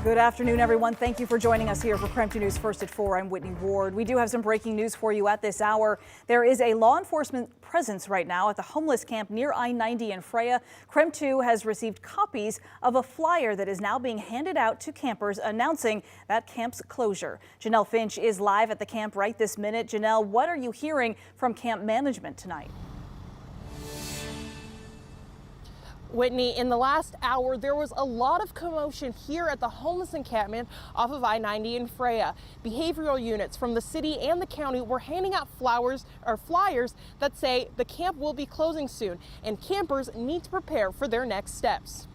Good afternoon, everyone. Thank you for joining us here for KREM 2 News First at 4. I'm Whitney Ward. We do have some breaking news for you at this hour. There is a law enforcement presence right now at the homeless camp near I-90 in Freya. KREM 2 has received copies of a flyer that is now being handed out to campers announcing that camp's closure. Janelle Finch is live at the camp right this minute. Janelle, what are you hearing from camp management tonight? Whitney, in the last hour, there was a lot of commotion here at the homeless encampment off of I-90 in Freya. Behavioral units from the city and the county were handing out flyers that say the camp will be closing soon and campers need to prepare for their next steps.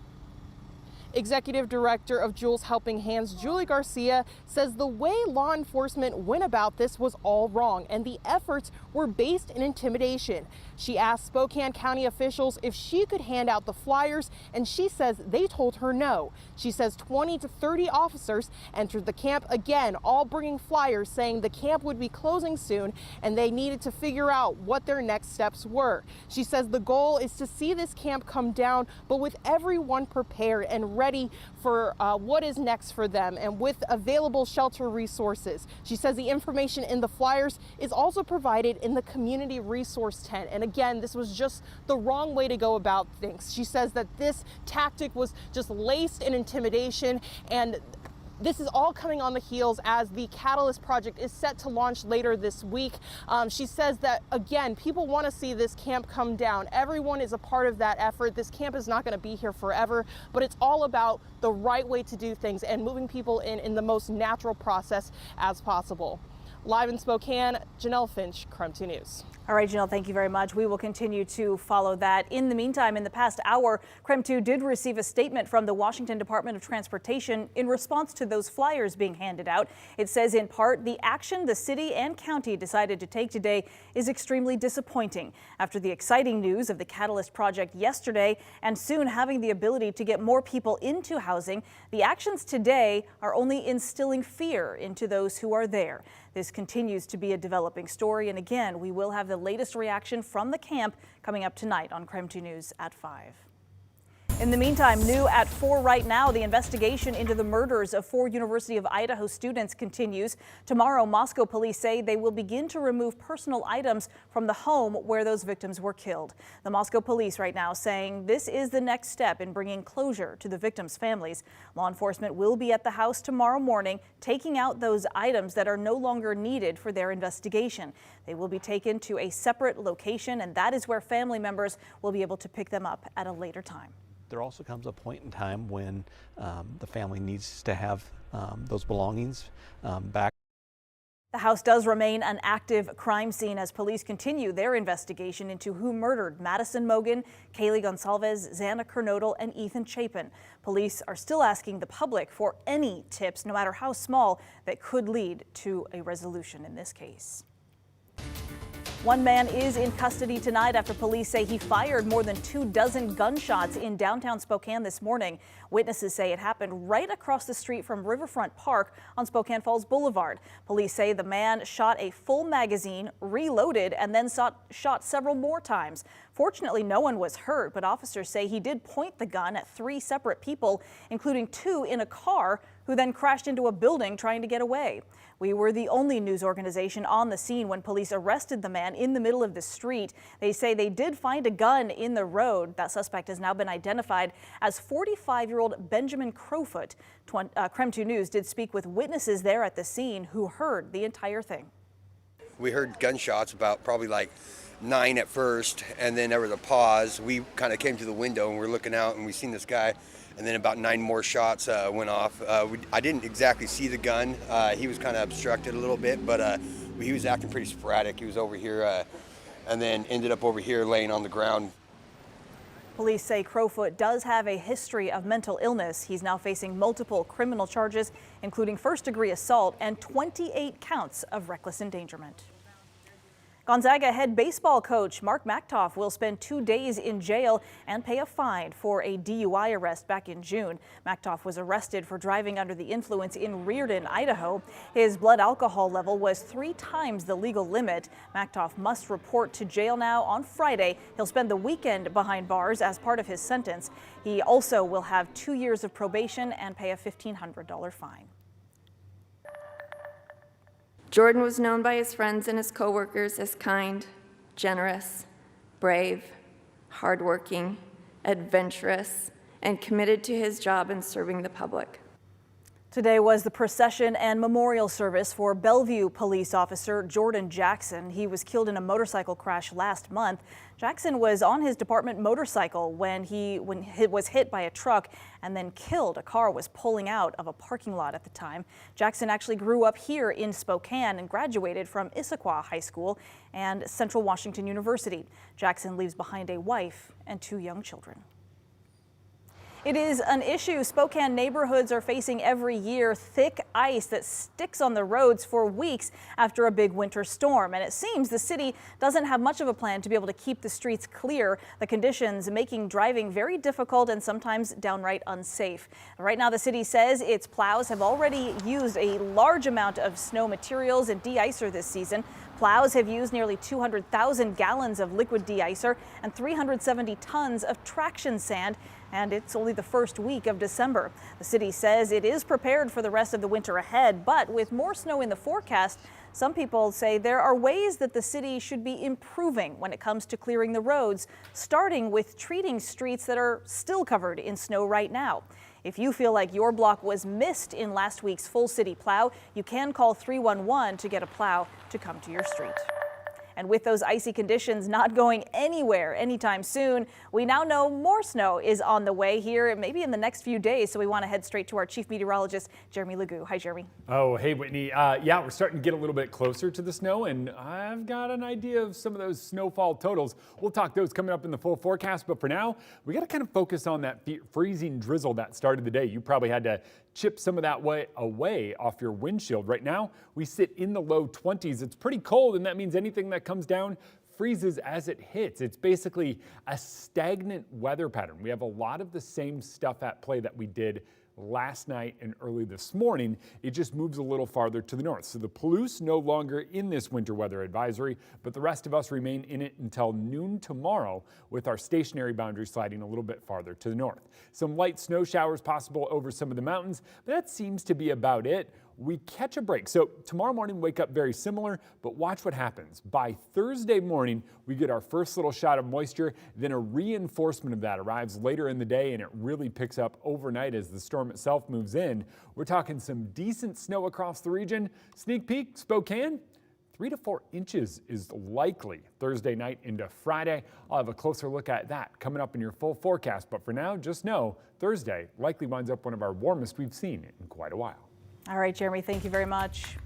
Executive Director of Jules Helping Hands, Julie Garcia, says the way law enforcement went about this was all wrong and the efforts were based in intimidation. She asked Spokane County officials if she could hand out the flyers and she says they told her no. She says 20 to 30 officers entered the camp again, all bringing flyers saying the camp would be closing soon and they needed to figure out what their next steps were. She says the goal is to see this camp come down, but with everyone prepared and ready for what is next for them and with available shelter resources. She says the information in the flyers is also provided in the community resource tent. And again, this was just the wrong way to go about things. She says that this tactic was just laced in intimidation, and this is all coming on the heels as the Catalyst project is set to launch later this week. She says that, again, people want to see this camp come down. Everyone is a part of that effort. This camp is not going to be here forever, but it's all about the right way to do things and moving people in the most natural process as possible. Live in Spokane, Janelle Finch, KREM 2 News. All right, Janelle, thank you very much. We will continue to follow that. In the meantime, in the past hour, KREM 2 did receive a statement from the Washington Department of Transportation in response to those flyers being handed out. It says, in part, the action the city and county decided to take today is extremely disappointing. After the exciting news of the Catalyst project yesterday and soon having the ability to get more people into housing, the actions today are only instilling fear into those who are there. This continues to be a developing story, and again, we will have the latest reaction from the camp coming up tonight on KREM 2 News at 5. In the meantime, new at 4 right now, the investigation into the murders of 4 University of Idaho students continues. Tomorrow, Moscow police say they will begin to remove personal items from the home where those victims were killed. The Moscow police right now saying this is the next step in bringing closure to the victims' families. Law enforcement will be at the house tomorrow morning, taking out those items that are no longer needed for their investigation. They will be taken to a separate location, and that is where family members will be able to pick them up at a later time. There also comes a point in time when the family needs to have those belongings back. The house does remain an active crime scene as police continue their investigation into who murdered Madison Mogan, Kaylee Gonsalves, Xana Kernodle, and Ethan Chapin. Police are still asking the public for any tips, no matter how small, that could lead to a resolution in this case. One man is in custody tonight after police say he fired more than 24 gunshots in downtown Spokane this morning. Witnesses say it happened right across the street from Riverfront Park on Spokane Falls Boulevard. Police say the man shot a full magazine, reloaded, and then shot several more times. Fortunately, no one was hurt, but officers say he did point the gun at 3 separate people, including 2 in a car, who then crashed into a building trying to get away. We were the only news organization on the scene when police arrested the man in the middle of the street. They say they did find a gun in the road. That suspect has now been identified as 45-year-old Benjamin Crowfoot. KREM 2 News did speak with witnesses there at the scene who heard the entire thing. We heard gunshots, about probably like 9 at first, and then there was a pause. We kind of came to the window and we're looking out and we seen this guy, and then about 9 more shots went off. I didn't exactly see the gun. He was kind of obstructed a little bit, but he was acting pretty sporadic. He was over here and then ended up over here laying on the ground. Police say Crowfoot does have a history of mental illness. He's now facing multiple criminal charges, including first-degree assault and 28 counts of reckless endangerment. Gonzaga head baseball coach Mark Maktoff will spend 2 days in jail and pay a fine for a DUI arrest back in June. Maktoff was arrested for driving under the influence in Reardon, Idaho. His blood alcohol level was 3 times the legal limit. Maktoff must report to jail now on Friday. He'll spend the weekend behind bars as part of his sentence. He also will have 2 years of probation and pay a $1,500 fine. Jordan was known by his friends and his coworkers as kind, generous, brave, hardworking, adventurous, and committed to his job in serving the public. Today was the procession and memorial service for Bellevue police officer Jordan Jackson. He was killed in a motorcycle crash last month. Jackson was on his department motorcycle when he was hit by a truck and then killed. A car was pulling out of a parking lot at the time. Jackson actually grew up here in Spokane and graduated from Issaquah High School and Central Washington University. Jackson leaves behind a wife and 2 young children. It is an issue Spokane neighborhoods are facing every year: thick ice that sticks on the roads for weeks after a big winter storm. And it seems the city doesn't have much of a plan to be able to keep the streets clear. The conditions making driving very difficult and sometimes downright unsafe. Right now, the city says its plows have already used a large amount of snow materials and de-icer this season. Plows have used nearly 200,000 gallons of liquid de-icer and 370 tons of traction sand. And it's only the first week of December. The city says it is prepared for the rest of the winter ahead, but with more snow in the forecast, some people say there are ways that the city should be improving when it comes to clearing the roads, starting with treating streets that are still covered in snow right now. If you feel like your block was missed in last week's full city plow, you can call 311 to get a plow to come to your street. And with those icy conditions not going anywhere anytime soon, we now know more snow is on the way here, maybe in the next few days. So we want to head straight to our chief meteorologist, Jeremy Legoo. Hi, Jeremy. Oh, hey, Whitney. Yeah, we're starting to get a little bit closer to the snow, and I've got an idea of some of those snowfall totals. We'll talk those coming up in the full forecast, but for now, we got to kind of focus on that freezing drizzle that started the day. You probably had to chip some of that away off your windshield. Right now, we sit in the low 20s. It's pretty cold, and that means anything that comes down freezes as it hits. It's basically a stagnant weather pattern. We have a lot of the same stuff at play that we did last night and early this morning. It just moves a little farther to the north. So the Palouse no longer in this winter weather advisory, but the rest of us remain in it until noon tomorrow, with our stationary boundary sliding a little bit farther to the north. Some light snow showers possible over some of the mountains, but that seems to be about it. We catch a break. So tomorrow morning, wake up very similar, but watch what happens. By Thursday morning, we get our first little shot of moisture, then a reinforcement of that arrives later in the day, and it really picks up overnight as the storm itself moves in. We're talking some decent snow across the region. Sneak peek, Spokane, 3 to 4 inches is likely Thursday night into Friday. I'll have a closer look at that coming up in your full forecast. But for now, just know Thursday likely winds up one of our warmest we've seen in quite a while. All right, Jeremy, thank you very much.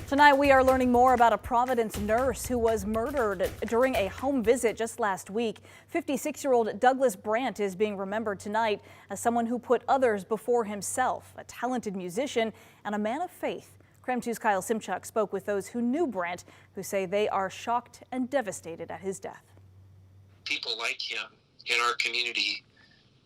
Tonight, we are learning more about a Providence nurse who was murdered during a home visit just last week. 56-year-old Douglas Brandt is being remembered tonight as someone who put others before himself, a talented musician and a man of faith. KREM 2's Kyle Simchuk spoke with those who knew Brandt, who say they are shocked and devastated at his death. People like him in our community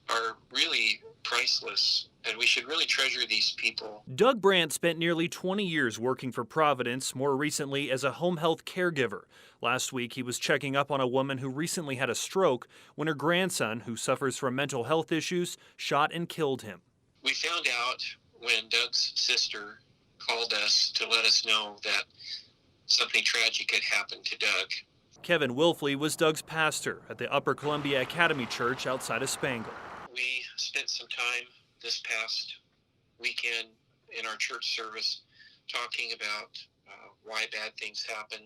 are really priceless, and we should really treasure these people. Doug Brandt spent nearly 20 years working for Providence, more recently as a home health caregiver. Last week, he was checking up on a woman who recently had a stroke when her grandson, who suffers from mental health issues, shot and killed him. We found out when Doug's sister called us to let us know that something tragic had happened to Doug. Kevin Wilfley was Doug's pastor at the Upper Columbia Academy Church outside of Spangle. We spent some time this past weekend in our church service talking about why bad things happen,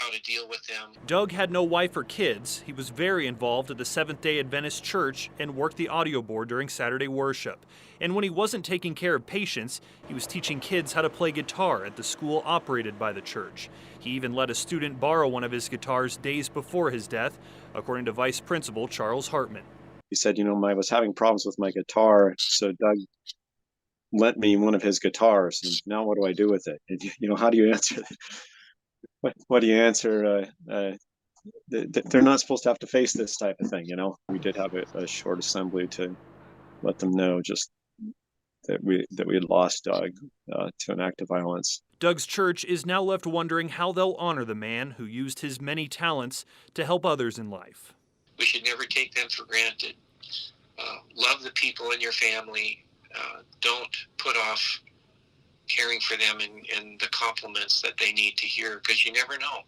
how to deal with them. Doug had no wife or kids. He was very involved at the Seventh-day Adventist Church and worked the audio board during Saturday worship. And when he wasn't taking care of patients, he was teaching kids how to play guitar at the school operated by the church. He even let a student borrow one of his guitars days before his death, according to Vice Principal Charles Hartman. He said, I was having problems with my guitar, so Doug lent me one of his guitars, and now what do I do with it? And, how do you answer that? what do you answer? They're not supposed to have to face this type of thing, We did have a short assembly to let them know just that we had lost Doug to an act of violence. Doug's church is now left wondering how they'll honor the man who used his many talents to help others in life. We should never take them for granted. Love the people in your family. Don't put off caring for them and the compliments that they need to hear, because you never know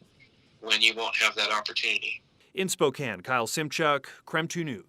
when you won't have that opportunity. In Spokane, Kyle Simchuk, KREM 2 News.